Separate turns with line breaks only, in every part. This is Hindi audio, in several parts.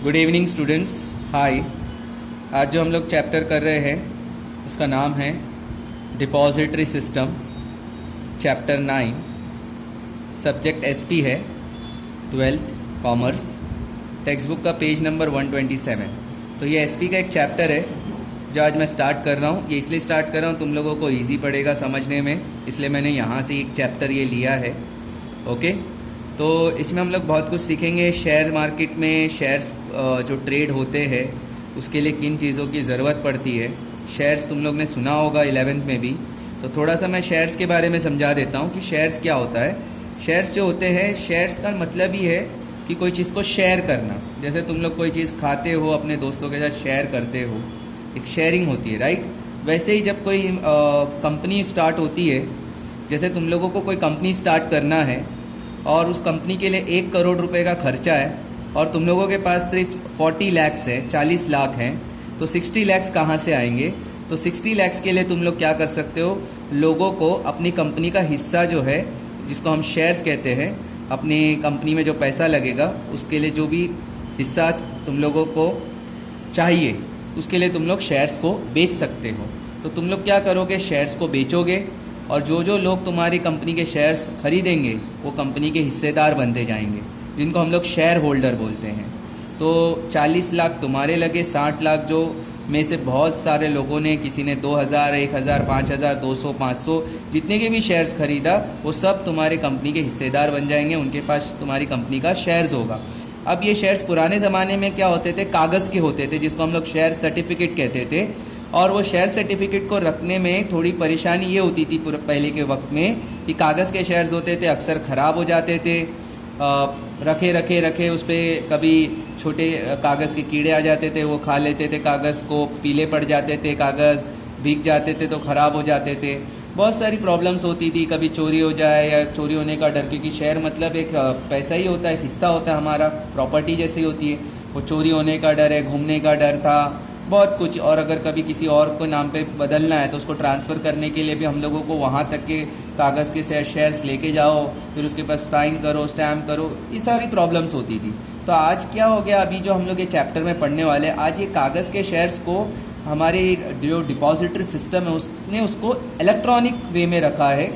Good evening students. हाय। आज जो हम लोग चैप्टर कर रहे हैं उसका नाम है depository system, chapter 9। Subject SP है, 12th कॉमर्स। टेक्स्ट बुक का पेज नंबर 127। तो ये एसपी का एक चैप्टर है जो आज मैं स्टार्ट कर रहा हूँ। ये इसलिए स्टार्ट कर रहा हूँ तुम लोगों को ईजी पड़ेगा समझने में, इसलिए मैंने यहाँ से एक चैप्टर ये लिया है। ओके, तो इसमें हम लोग बहुत कुछ सीखेंगे। शेयर मार्केट में शेयर्स जो ट्रेड होते हैं उसके लिए किन चीज़ों की ज़रूरत पड़ती है। शेयर्स तुम लोग ने सुना होगा 11th में भी, तो थोड़ा सा मैं शेयर्स के बारे में समझा देता हूँ कि शेयर्स क्या होता है। शेयर्स जो होते हैं, शेयर्स का मतलब ही है कि कोई चीज़ को शेयर करना। जैसे तुम लोग कोई चीज़ खाते हो, अपने दोस्तों के साथ शेयर करते हो, एक शेयरिंग होती है, राइट। वैसे ही जब कोई कंपनी स्टार्ट होती है, जैसे तुम लोगों को कोई कंपनी स्टार्ट करना है और उस कंपनी के लिए 1 करोड़ रुपए का खर्चा है और तुम लोगों के पास सिर्फ 40 लाख है, 40 लाख हैं, तो 60 लाख कहाँ से आएंगे? तो 60 लाख के लिए तुम लोग क्या कर सकते हो, लोगों को अपनी कंपनी का हिस्सा जो है, जिसको हम शेयर्स कहते हैं, अपनी कंपनी में जो पैसा लगेगा उसके लिए जो भी हिस्सा तुम लोगों को चाहिए उसके लिए तुम लोग शेयर्स को बेच सकते हो। तो तुम लोग क्या करोगे, शेयर्स को बेचोगे और जो जो लोग तुम्हारी कंपनी के शेयर्स खरीदेंगे वो कंपनी के हिस्सेदार बनते जाएंगे, जिनको हम लोग शेयर होल्डर बोलते हैं। तो 40 लाख तुम्हारे लगे, 60 लाख जो में से बहुत सारे लोगों ने, किसी ने 2000, 1000, 5000, 200, 500 जितने के भी शेयर्स खरीदा वो सब तुम्हारे कंपनी के हिस्सेदार बन जाएंगे, उनके पास तुम्हारी कंपनी का शेयर्स होगा। अब ये शेयर्स पुराने ज़माने में क्या होते थे, कागज़ के होते थे, जिसको हम लोग शेयर सर्टिफिकेट कहते थे। और वो शेयर सर्टिफिकेट को रखने में थोड़ी परेशानी ये होती थी पहले के वक्त में कि कागज़ के शेयर्स होते थे, अक्सर ख़राब हो जाते थे। रखे उस पर कभी छोटे कागज़ के कीड़े आ जाते थे, वो खा लेते थे कागज़ को, पीले पड़ जाते थे, कागज़ भीग जाते थे तो ख़राब हो जाते थे। बहुत सारी प्रॉब्लम्स होती थी, कभी चोरी हो जाए या चोरी होने का डर, क्योंकि शेयर मतलब एक पैसा ही होता है, हिस्सा होता है हमारा, प्रॉपर्टी जैसी होती है। वो चोरी होने का डर है, घूमने का डर था, बहुत कुछ। और अगर कभी किसी और को नाम पे बदलना है तो उसको ट्रांसफ़र करने के लिए भी हम लोगों को वहाँ तक के कागज़ के शेयर्स लेके जाओ, फिर उसके पास साइन करो, स्टैम्प करो, ये सारी प्रॉब्लम्स होती थी। तो आज क्या हो गया, अभी जो हम लोग ये चैप्टर में पढ़ने वाले हैं, आज ये कागज़ के शेयर्स को हमारे जो डिपॉजिटरी सिस्टम है उसने उसको इलेक्ट्रॉनिक वे में रखा है।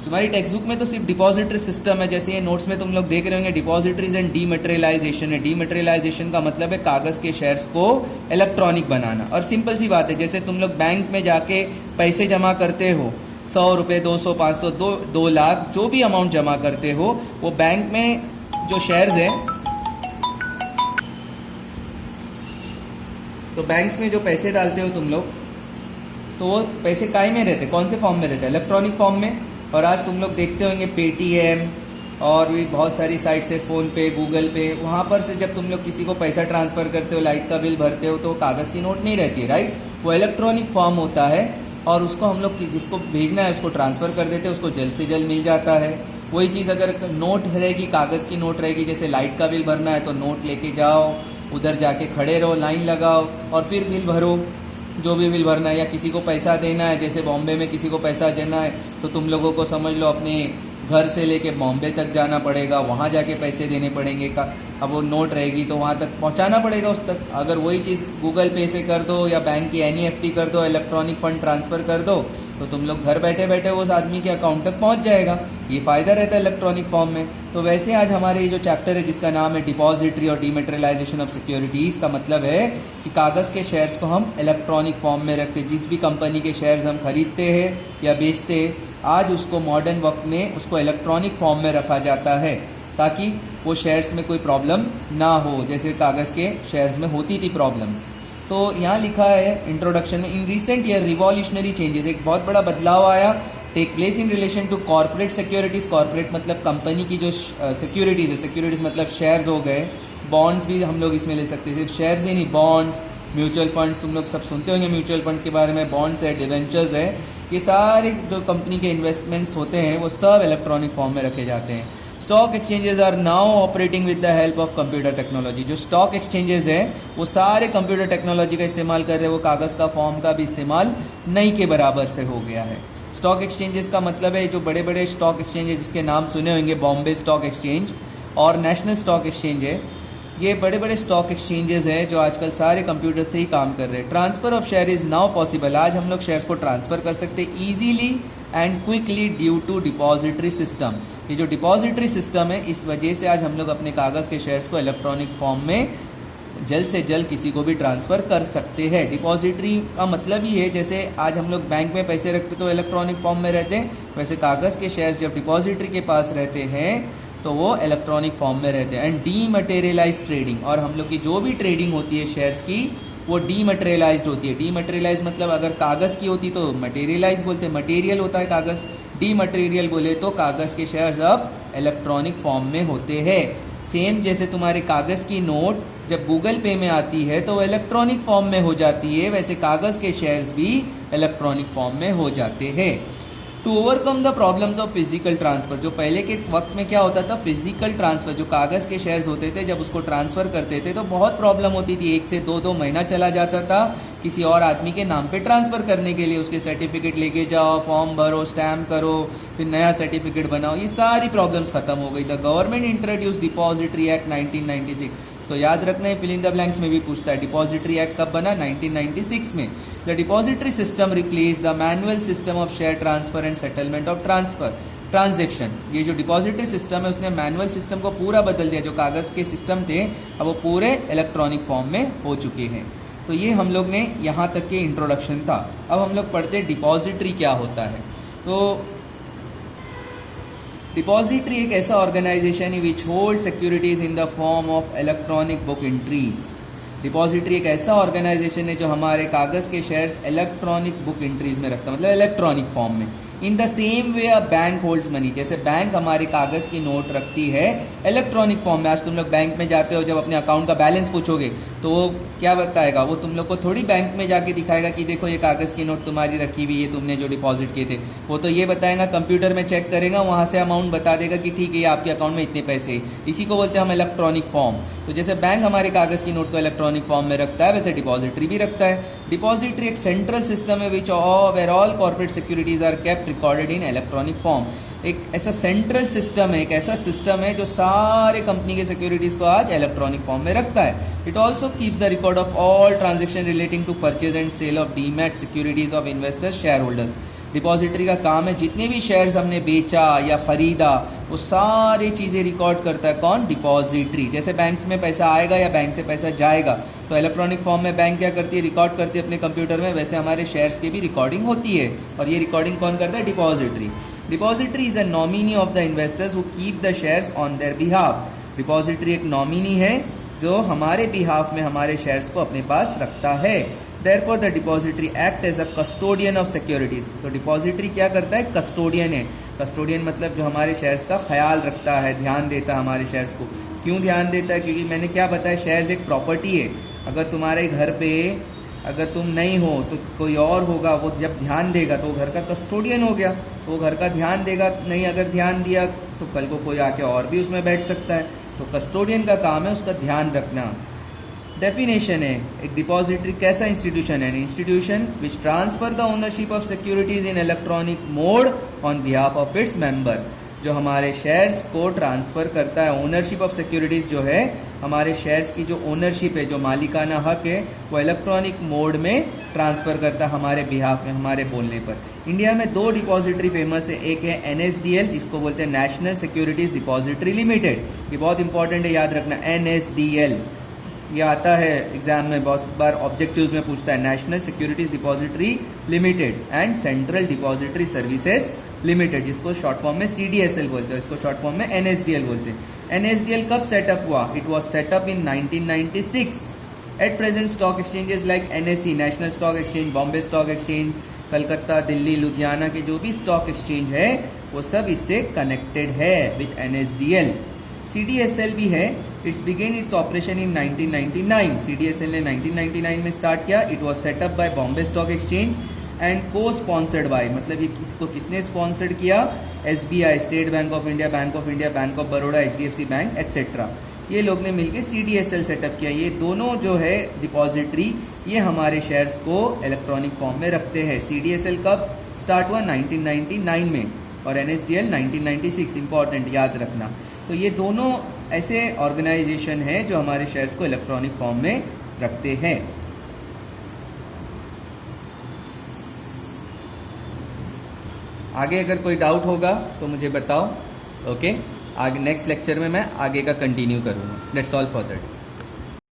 तुम्हारी टेक्स्ट बुक में तो सिर्फ डिपॉजिटरी सिस्टम है, जैसे ये नोट्स में तुम लोग देख रहे होंगे डिपॉजिटरीज एंड डीमटेरियलाइजेशन है। डीमटेरियलाइजेशन का मतलब है कागज़ के शेयर्स को इलेक्ट्रॉनिक बनाना। और सिंपल सी बात है, जैसे तुम लोग बैंक में जाके पैसे जमा करते हो, 100 रुपये, 200, 500, 2 लाख, जो भी अमाउंट जमा करते हो, वो बैंक में जो शेयर्स है, तो बैंक्स में जो पैसे डालते हो तुम लोग, तो वो पैसे काय में रहते, कौन से फॉर्म में रहते हैं, इलेक्ट्रॉनिक फॉर्म में। और आज तुम लोग देखते होंगे पेटीएम और भी बहुत सारी साइट्स है, फ़ोनपे, गूगल पे, वहाँ पर से जब तुम लोग किसी को पैसा ट्रांसफ़र करते हो, लाइट का बिल भरते हो, तो कागज़ की नोट नहीं रहती है, राइट। वो इलेक्ट्रॉनिक फॉर्म होता है और उसको हम लोग जिसको भेजना है उसको ट्रांसफ़र कर देते हैं, उसको जल्द से जल्द मिल जाता है। वही चीज़ अगर नोट रहेगी, कागज़ की नोट रहेगी, जैसे लाइट का बिल भरना है तो नोट लेके जाओ, उधर जाके खड़े रहो, लाइन लगाओ और फिर बिल भरो, जो भी बिल भरना है। या किसी को पैसा देना है, जैसे बॉम्बे में किसी को पैसा देना है तो तुम लोगों को समझ लो अपने घर से लेके बॉम्बे तक जाना पड़ेगा, वहाँ जाके पैसे देने पड़ेंगे का। अब वो नोट रहेगी तो वहाँ तक पहुँचाना पड़ेगा उस तक। अगर वही चीज़ गूगल पे से कर दो या बैंक की NEFT कर दो, इलेक्ट्रॉनिक फ़ंड ट्रांसफ़र कर दो, तो तुम लोग घर बैठे बैठे उस आदमी के अकाउंट तक पहुंच जाएगा। ये फ़ायदा रहता है इलेक्ट्रॉनिक फॉर्म में। तो वैसे आज हमारे ये जो चैप्टर है जिसका नाम है डिपॉजिटरी और डीमटेरियलाइजेशन ऑफ सिक्योरिटीज़, का मतलब है कि कागज़ के शेयर्स को हम इलेक्ट्रॉनिक फॉर्म में रखते हैं। जिस भी कंपनी के शेयर्स हम खरीदते हैं या बेचते हैं, आज उसको मॉडर्न वक्त में उसको इलेक्ट्रॉनिक फॉर्म में रखा जाता है, ताकि वो शेयर्स में कोई प्रॉब्लम ना हो, जैसे कागज़ के शेयर्स में होती थी प्रॉब्लम्स। तो यहाँ लिखा है इंट्रोडक्शन में, in recent year revolutionary changes, एक बहुत बड़ा बदलाव आया, take place in relation to corporate securities. Corporate मतलब कंपनी की जो सिक्योरिटीज़ है, सिक्योरिटीज़ मतलब शेयर्स हो गए, बॉन्ड्स भी हम लोग इसमें ले सकते हैं, सिर्फ शेयर्स ही नहीं, बॉन्ड्स, म्यूचुअल फंड्स, तुम लोग सब सुनते होंगे म्यूचुअल फंड्स के बारे में, बॉन्ड्स है, डिवेंचर्स है, ये सारे जो कंपनी के इन्वेस्टमेंट्स होते हैं वो सब इलेक्ट्रॉनिक फॉर्म में रखे जाते हैं। Stock exchanges are now operating with the help of computer technology. जो स्टॉक एक्सचेंजेस हैं वो सारे कंप्यूटर टेक्नोलॉजी का इस्तेमाल कर रहे हैं, वो कागज़ का फॉर्म का भी इस्तेमाल नहीं के बराबर से हो गया है। स्टॉक एक्सचेंजेस का मतलब है जो बड़े बड़े स्टॉक एक्सचेंजेस जिसके नाम सुने होंगे, बॉम्बे स्टॉक एक्सचेंज और नेशनल स्टॉक एक्सचेंज है, ये बड़े बड़े स्टॉक एक्सचेंजेस हैं जो आजकल सारे कंप्यूटर से ही काम कर रहे हैं। Transfer of share is now possible, आज हम लोग शेयर्स को ट्रांसफर कर सकते हैं easily and quickly due to depository system. ये जो डिपॉजिटरी सिस्टम है, इस वजह से आज हम लोग अपने कागज़ के शेयर्स को इलेक्ट्रॉनिक फॉर्म में जल्द से जल्द किसी को भी ट्रांसफ़र कर सकते हैं। डिपॉजिटरी का मतलब ही है, जैसे आज हम लोग बैंक में पैसे रखते तो इलेक्ट्रॉनिक फॉर्म में रहते हैं, वैसे कागज़ के शेयर्स जब डिपॉजिटरी के पास रहते हैं तो वो इलेक्ट्रॉनिक फॉर्म में रहते हैं। एंड डीमटेरियलाइज ट्रेडिंग, और हम लोग की जो भी ट्रेडिंग होती है शेयर्स की वो डीमटेरियलाइज्ड होती है। डीमटेरियलाइज मतलब अगर कागज़ की होती तो मटेरियलाइज बोलते हैं, मटेरियल होता है कागज़, डीमटेरियल बोले तो कागज़ के शेयर्स अब इलेक्ट्रॉनिक फॉर्म में होते हैं। सेम जैसे तुम्हारे कागज़ की नोट जब गूगल पे में आती है तो वो इलेक्ट्रॉनिक फॉर्म में हो जाती है, वैसे कागज़ के शेयर्स भी इलेक्ट्रॉनिक फॉर्म में हो जाते हैं। To overcome the problems of physical transfer, जो पहले के वक्त में क्या होता था, फिजिकल ट्रांसफर, जो कागज़ के शेयर्स होते थे जब उसको ट्रांसफ़र करते थे तो बहुत प्रॉब्लम होती थी, 1 से 2 महीना चला जाता था किसी और आदमी के नाम पे ट्रांसफ़र करने के लिए। उसके सर्टिफिकेट लेके जाओ, फॉर्म भरो, स्टैम्प करो, फिर नया सर्टिफिकेट बनाओ, ये सारी प्रॉब्लम्स खत्म हो गई। The government introduce depository act 1996, तो याद रखना है, फिल इन द ब्लैंक्स में भी पूछता है। डिपॉजिटरी एक्ट कब बना? 1996 में। The depository system replace the manual system of share transfer and settlement of transaction. ये जो डिपॉजिटरी सिस्टम है उसने मैनुअल सिस्टम को पूरा बदल दिया। जो कागज़ के सिस्टम थे अब वो पूरे इलेक्ट्रॉनिक फॉर्म में हो चुके हैं। तो ये हम लोग ने यहाँ तक के इंट्रोडक्शन था। अब हम लोग पढ़ते डिपॉजिटरी क्या होता है। तो डिपॉजिटरी एक ऐसा ऑर्गेनाइजेशन है which hold securities in the form of electronic book entries. Depository एक ऐसा ऑर्गेनाइजेशन है जो हमारे कागज़ के शेयर्स इलेक्ट्रॉनिक बुक एंट्रीज में रखता है, मतलब इलेक्ट्रॉनिक फॉर्म में। In the same way a bank holds money, जैसे बैंक हमारे कागज़ की नोट रखती है इलेक्ट्रॉनिक फॉर्म में। आज तुम लोग बैंक में जाते हो, जब अपने अकाउंट का बैलेंस पूछोगे तो वो क्या बताएगा, वो तुम लोग को थोड़ी बैंक में जाके दिखाएगा कि देखो ये कागज़ की नोट तुम्हारी रखी हुई है, तुमने जो डिपॉजिट किए थे। वो तो ये बताएगा, कंप्यूटर में चेक करेगा, वहाँ से अमाउंट बता देगा कि ठीक है ये आपके अकाउंट में इतने पैसे। इसी को बोलते हैं हम इलेक्ट्रॉनिक फॉर्म। तो जैसे बैंक हमारे कागज़ की नोट को इलेक्ट्रॉनिक फॉर्म में रखता है, वैसे डिपॉजिटरी भी रखता है। डिपॉजिटरी एक सेंट्रल सिस्टम है which where all corporate securities are kept recorded in electronic form. एक ऐसा सेंट्रल सिस्टम है, एक ऐसा सिस्टम है जो सारे कंपनी के सिक्योरिटीज को आज इलेक्ट्रॉनिक फॉर्म में रखता है। It also keeps the record of all transaction relating to purchase and sale of demat securities of investors share holders. Depository का काम है जितने भी शेयर्स हमने बेचा या खरीदा वो सारी चीज़ें रिकॉर्ड करता है। कौन? डिपॉजिटरी। जैसे बैंक में पैसा आएगा या बैंक से पैसा जाएगा तो इलेक्ट्रॉनिक फॉर्म में बैंक क्या करती है, रिकॉर्ड करती है अपने कंप्यूटर में, वैसे हमारे शेयर्स की भी रिकॉर्डिंग होती है। और ये रिकॉर्डिंग कौन करता है? Depository. Depository is a nominee of the investors who keep the shares on their behalf. Depository एक नॉमिनी है जो हमारे बिहाफ में हमारे शेयर्स को अपने पास रखता है। Therefore the depository act as a custodian of securities। तो डिपॉजिटरी क्या करता है? कस्टोडियन है। कस्टोडियन मतलब जो हमारे शेयर्स का ख्याल रखता है, ध्यान देता है हमारे शेयर्स को। क्यों ध्यान देता है? क्योंकि मैंने क्या बताया, शेयर्स एक प्रॉपर्टी है। अगर तुम्हारे घर पे अगर तुम नहीं हो तो कोई और होगा, वो जब ध्यान देगा तो वो घर का कस्टोडियन हो गया, तो वो घर का ध्यान देगा। नहीं अगर ध्यान दिया तो कल को कोई आके और भी उसमें बैठ सकता है। तो कस्टोडियन का काम है उसका ध्यान रखना। डेफिनेशन है, एक डिपॉजिटरी कैसा इंस्टीट्यूशन है? Institution which transfer the ownership of securities in electronic mode on behalf of its member. जो हमारे शेयर्स को ट्रांसफ़र करता है, ओनरशिप ऑफ सिक्योरिटीज़ जो है, हमारे शेयर्स की जो ओनरशिप है, जो मालिकाना हक है, वो इलेक्ट्रॉनिक मोड में ट्रांसफ़र करता है हमारे बिहाफ में, हमारे बोलने पर। इंडिया में 2 डिपॉजिटरी फेमस है, एक है NSDL जिसको बोलते हैं नेशनल सिक्योरिटीज़ डिपॉजिटरी लिमिटेड। ये बहुत इंपॉर्टेंट है, याद रखना, NSDL। ये आता है एग्जाम में, बहुत बार ऑब्जेक्टिव्स में पूछता है। National securities depository limited and central depository services limited, जिसको शॉर्ट फॉर्म में CDSL बोलते हैं, इसको शॉर्ट फॉर्म में NSDL बोलते हैं। NSDL कब सेटअप हुआ? It was setup in 1996। At present stock exchanges like NSE national stock exchange, Bombay stock exchange, Calcutta, Delhi, Ludhiana के जो भी स्टॉक एक्सचेंज है वो सब इससे कनेक्टेड है विद NSDL। CDSL भी है, its began its operation in 1999। CDSL ने 1999 में स्टार्ट किया। It was set up by Bombay stock exchange and को स्पॉन्सर्ड बाय, मतलब ये इसको किसने स्पॉन्सर्ड किया? SBI, state bank of India, bank of Baroda, HDFC bank etcetera, ये लोग ने मिलकर CDSL सेटअप किया। ये दोनों जो है डिपॉजिटरी, ये हमारे शेयर्स को इलेक्ट्रॉनिक फॉर्म में रखते हैं। CDSL कब स्टार्ट हुआ? 1999 में, और NSDL 1996। इंपॉर्टेंट, याद रखना। तो ये दोनों ऐसे ऑर्गेनाइजेशन है जो हमारे शेयर्स को इलेक्ट्रॉनिक फॉर्म में रखते हैं। आगे अगर कोई डाउट होगा तो मुझे बताओ। ओके, आगे नेक्स्ट लेक्चर में मैं आगे का कंटिन्यू करूँगा। That's all for that.